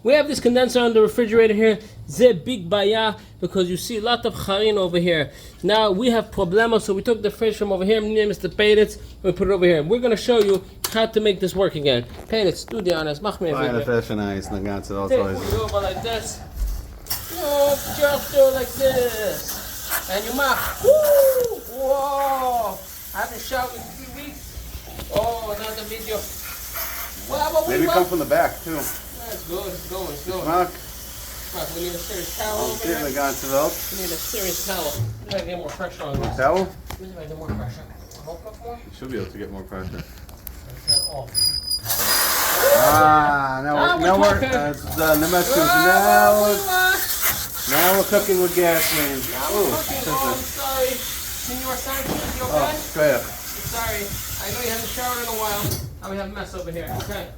We have this condenser on the refrigerator here. Ze big baya because you see a lot of harin over here. Now we have problema, so we took the fish from over here. My name is the Peretz. We put it over here. We're gonna show you how to make this work again. Peretz, do the honors. Mach mir Fine fish and ice, and I got it all Take toys. it over like this. No, just do it like this. And you mach. Woo! Whoa! I haven't showered in 3 weeks. Oh, another video. Well, Maybe come from the back too. That's good. It's going. It's going. Mark, We need a serious towel over okay, here. I got it all. We need a serious towel. We gotta get more pressure on this. Towel? We gotta get more pressure. Open up more. You should be able to get more pressure. Take that off. Now we're done. Now we're cooking with gasoline. I'm sorry. Senor Sanchez, you okay? Go ahead. Sorry. I know you haven't showered in a while. Now we have a mess over here. Okay.